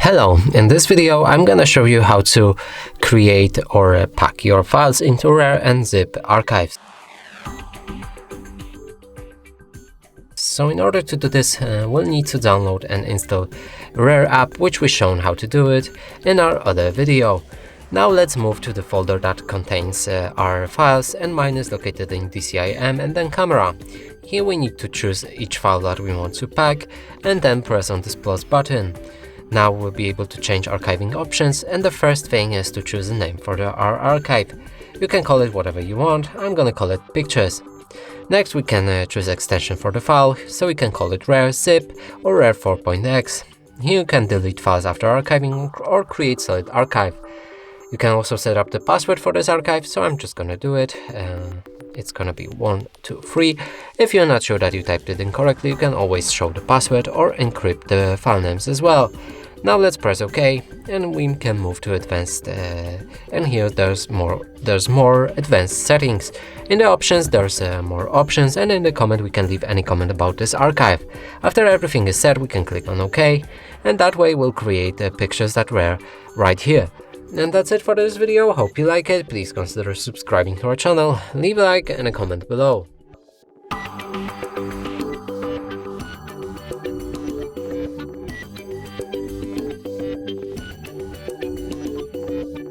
Hello, in this video I'm gonna show you how to create or pack your files into RAR and zip archives. So in order to do this, we'll need to download and install RAR app, which we've shown how to do it in our other video. Now let's move to the folder that contains our files, and mine is located in DCIM and then camera. Here we need to choose each file that we want to pack and then press on this plus button. Now we'll be able to change archiving options, and the first thing is to choose a name for our archive. You can call it whatever you want. I'm gonna call it pictures. Next we can choose extension for the file, so we can call it RAR zip or RAR 4.x. Here you can delete files after archiving or create solid archive. You can also set up the password for this archive, so I'm just gonna do it. It's gonna be 1, 2, 3. If you're not sure that you typed it incorrectly, you can always show the password or encrypt the file names as well. Now let's press OK, and we can move to advanced, and here there's more advanced settings. In the options there's more options, and in the comment we can leave any comment about this archive. After everything is set, we can click on OK, and that way we'll create the pictures that were right here. And that's it for this video. Hope you like it. Please consider subscribing to our channel, leave a like and a comment below.